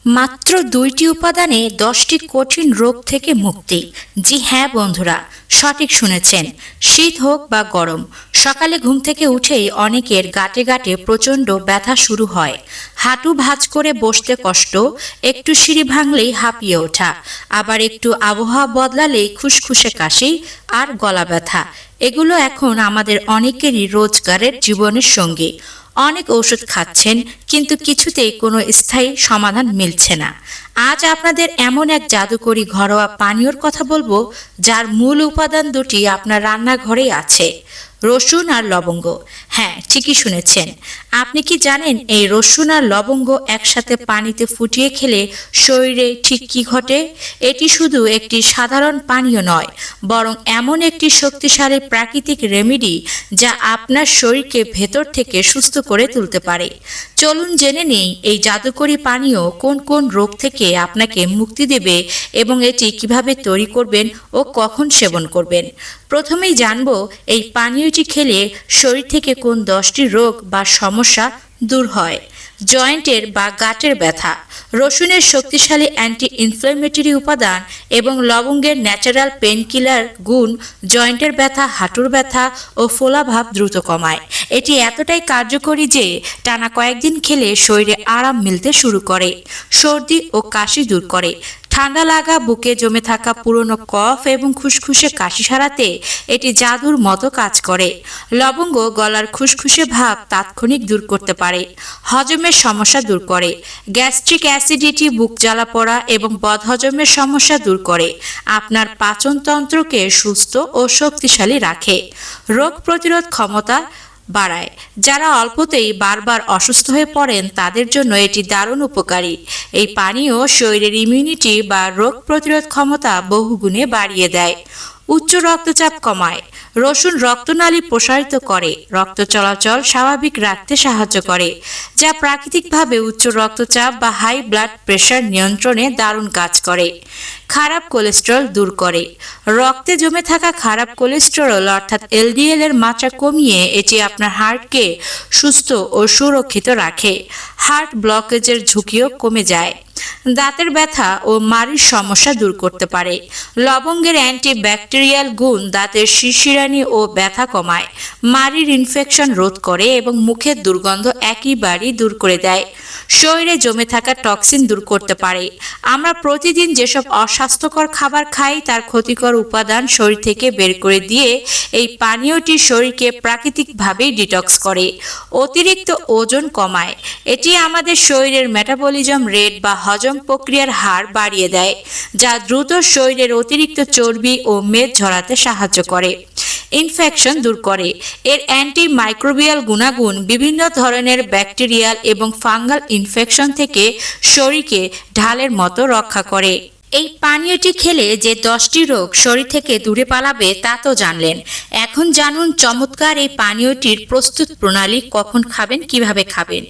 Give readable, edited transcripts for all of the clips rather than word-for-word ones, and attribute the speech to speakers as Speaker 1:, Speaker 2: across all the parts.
Speaker 1: মাত্র ২টি উপাদানে ১০টি কঠিন রোগ থেকে মুক্তি। জি হ্যাঁ বন্ধুরা, সঠিক শুনেছেন। শীত হোক বা গরম, সকালে ঘুম থেকে উঠেই অনেকের গাঁটে গাঁটে প্রচণ্ড ব্যথা শুরু হয়। হাঁটু ভাঁজ করে বসতে কষ্ট, একটু সিঁড়ি ভাঙলেই হাঁপিয়ে ওঠা, আবার একটু আবহাওয়া বদলালেই খুসখুসে কাশি আর গলা ব্যথা। এগুলো এখন আমাদের অনেকেরই রোজগারের জীবনের সঙ্গী। অনেক ওষুধ খাচ্ছেন, কিন্তু কিছুতেই কোনো স্থায়ী সমাধান মিলছে না। আজ আপনাদের এমন এক জাদুকরী ঘরোয়া পানীয়র কথা বলবো, যার মূল উপাদান দুটি আপনার রান্নাঘরেই আছে: রসুন আর লবঙ্গ। হ্যাঁ, ঠিকই শুনেছেন। আপনি কি জানেন এই রসুন আর লবঙ্গ একসাথে পানিতে ফুটিয়ে খেলে শরীরে ঠিক কি ঘটে? এটি শুধু একটি সাধারণ পানীয় নয়, বরং এমন একটি শক্তিশালী প্রাকৃতিক রেমেডি যা আপনার শরীরকে ভেতর থেকে সুস্থ করে তুলতে পারে। চলুন জেনে নেই এই জাদুকরী পানীয় কোন কোন রোগ থেকে আপনাকে মুক্তি দেবে এবং এটি কিভাবে তৈরি করবেন ও কখন সেবন করবেন। প্রথমেই জানবো এই পানীয়টি খেলে শরীর থেকে কোন 10টি রোগ বা সমস্যা দূর হয়। জয়েন্টের বা গাঁটের ব্যথা। রসুনের শক্তিশালী অ্যান্টি ইনফ্ল্যামেটরি উপাদান এবং লবঙ্গের ন্যাচারাল পেনকিলার গুণ জয়েন্টের ব্যথা, হাঁটুর ব্যথা ও ফোলাভাব দ্রুত কমায়। এটি এতটাই কার্যকরী যে টানা কয়েকদিন খেলে শরীরে আরাম মিলতে শুরু করে। সর্দি ও কাশি দূর করে। ঠান্ডা লাগা, বুকে জমে থাকা পুরনো কফ এবং খুসখুসে কাশি সারাতে এটি জাদুর মতো কাজ করে। লবঙ্গ গলার খুসখুসে ভাব তাৎক্ষণিক দূর করতে পারে। হজমের সমস্যা দূর করে। গ্যাস্ট্রিক অ্যাসিডিটি, বুক জ্বালা পড়া এবং বদহজমের সমস্যা দূর করে। আপনার পাচনতন্ত্রকে সুস্থ ও শক্তিশালী রাখে। রোগ প্রতিরোধ ক্ষমতা বাড়ায়। যারা অল্পতেই বারবার অসুস্থ হয়ে পড়েন তাদের জন্য এটি দারুণ উপকারী। এই পানীয় শরীরের ইমিউনিটি বা রোগ প্রতিরোধ ক্ষমতা বহুগুণে বাড়িয়ে দেয়। উচ্চ রক্তচাপ কমায়। রসুন রক্তনালী প্রসারিত করে, রক্ত চলাচল স্বাভাবিক রাখতে সাহায্য করে, যা প্রাকৃতিকভাবে উচ্চ রক্তচাপ বা হাই ব্লাড প্রেশার নিয়ন্ত্রণে দারুণ কাজ করে। খারাপ কোলেস্টেরল দূর করে। রক্তে জমে থাকা খারাপ কোলেস্টেরল অর্থাৎ এলডিএল এর মাত্রা কমিয়ে এটি আপনার হার্টকে সুস্থ ও সুরক্ষিত রাখে। হার্ট ব্লকেজের ঝুঁকিও কমে যায়। দাঁতের ব্যথা ও মাড়ির সমস্যা দূর করতে পারে। লবঙ্গের অ্যান্টিব্যাকটেরিয়াল গুণ দাঁতের শিরশিরানি ও ব্যথা কমায়, মাড়ির ইনফেকশন রোধ করে এবং মুখের দুর্গন্ধ একেবারেই দূর করে দেয়। শরীরে জমে থাকা টক্সিন দূর করতে পারে। আমরা প্রতিদিন যেসব অস্বাস্থ্যকর খাবার খাই তার ক্ষতিকর উপাদান শরীর থেকে বের করে দিয়ে এই পানীয়টি শরীরকে প্রাকৃতিকভাবেই ডিটক্স করে। অতিরিক্ত ওজন কমায়। এটি আমাদের শরীরের মেটাবলিজম রেট বা হজম প্রক্রিয়ার হার বাড়িয়ে দেয়, যা দ্রুত শরীরের অতিরিক্ত চর্বি ও মেদ ঝরাতে সাহায্য করে। ইনফেকশন দূর করে। এর অ্যান্টি মাইক্রোবিয়াল গুণাগুণ বিভিন্ন ধরনের ব্যাকটেরিয়াল এবং ফাঙ্গাল ইনফেকশন থেকে শরীরকে ঢালের মতো রক্ষা করে। এই পানীয়টি খেলে যে 10টি রোগ শরীর থেকে দূরে পালাবে তা তো জানলেন। এখন জানুন চমৎকার এই পানীয়টির প্রস্তুত প্রণালী। কখন খাবেন, কিভাবে খাবেন।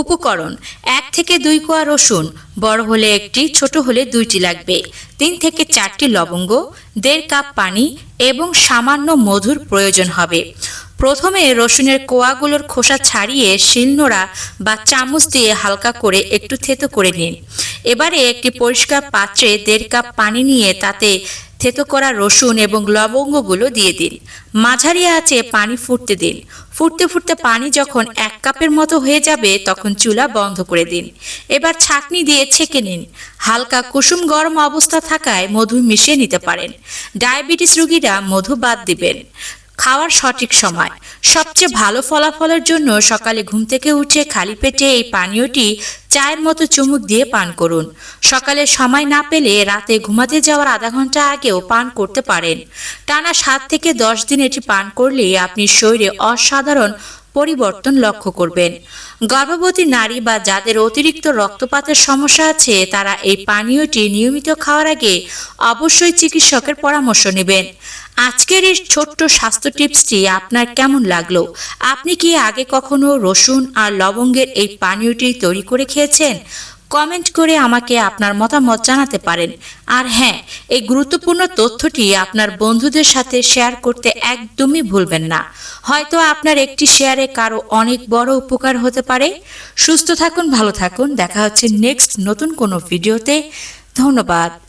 Speaker 1: উপকরণ: 1 থেকে 2 কোয়া রসুন, বড় হলে 1টি, ছোট হলে 2টি লাগবে। 3 থেকে 4টি লবঙ্গ, 1.5 কাপ পানি এবং সামান্য মধুর প্রয়োজন হবে। প্রথমে রসুনের কোয়াগুলোর খোসা ছাড়িয়ে শিলনোড়া বা চামচ দিয়ে হালকা করে একটু থেতো করে নিন। এবারে একটি পরিষ্কার পাত্রে 1.5 কাপ পানি নিয়ে তাতে থেতো করা রসুন এবং লবঙ্গগুলো দিয়ে দিন। মাঝারি আঁচে পানি ফুটতে দিন। ফুটতে ফুটতে পানি যখন 1 কাপের মতো হয়ে যাবে তখন চুলা বন্ধ করে দিন। এবার ছাঁকনি দিয়ে ছেঁকে নিন। হালকা কুসুম গরম অবস্থা থাকায় মধু মিশিয়ে নিতে পারেন। ডায়াবেটিস রোগীরা মধু বাদ দিবেন। খাওয়ার সঠিক সময়: সবচেয়ে ভালো ফলাফলের জন্য সকালে ঘুম থেকে উঠে খালি পেটে এই পানীয়টি চায়ের মতো চুমুক দিয়ে পান করুন। সকালে সময় না পেলে রাতে ঘুমাতে যাওয়ার আধা ঘন্টা আগেও পান করতে পারেন। টানা 7 থেকে 10 দিন এটি পান করলে আপনি শরীরে অসাধারণ পরিবর্তন লক্ষ্য করবেন। গর্ভবতী নারী বা যাদের অতিরিক্ত রক্তপাতের সমস্যা আছে তারা এই পানীয়টি নিয়মিত খাওয়ার আগে অবশ্যই চিকিৎসকের পরামর্শ নেবেন। আজকের এই ছোট্ট স্বাস্থ্য টিপসটি আপনার কেমন লাগলো? আপনি কি আগে কখনো রসুন আর লবঙ্গের এই পানীয়টি তৈরি করে খেয়েছেন? কমেন্ট করে আমাকে আপনার মতামত জানাতে পারেন। আর হ্যাঁ, এই গুরুত্বপূর্ণ তথ্যটি আপনার বন্ধুদের সাথে শেয়ার করতে একদমই ভুলবেন না। হয়তো আপনার একটি শেয়ারে কারো অনেক বড় উপকার হতে পারে। সুস্থ থাকুন, ভালো থাকুন। দেখা হচ্ছে নেক্সট নতুন কোনো ভিডিওতে। ধন্যবাদ।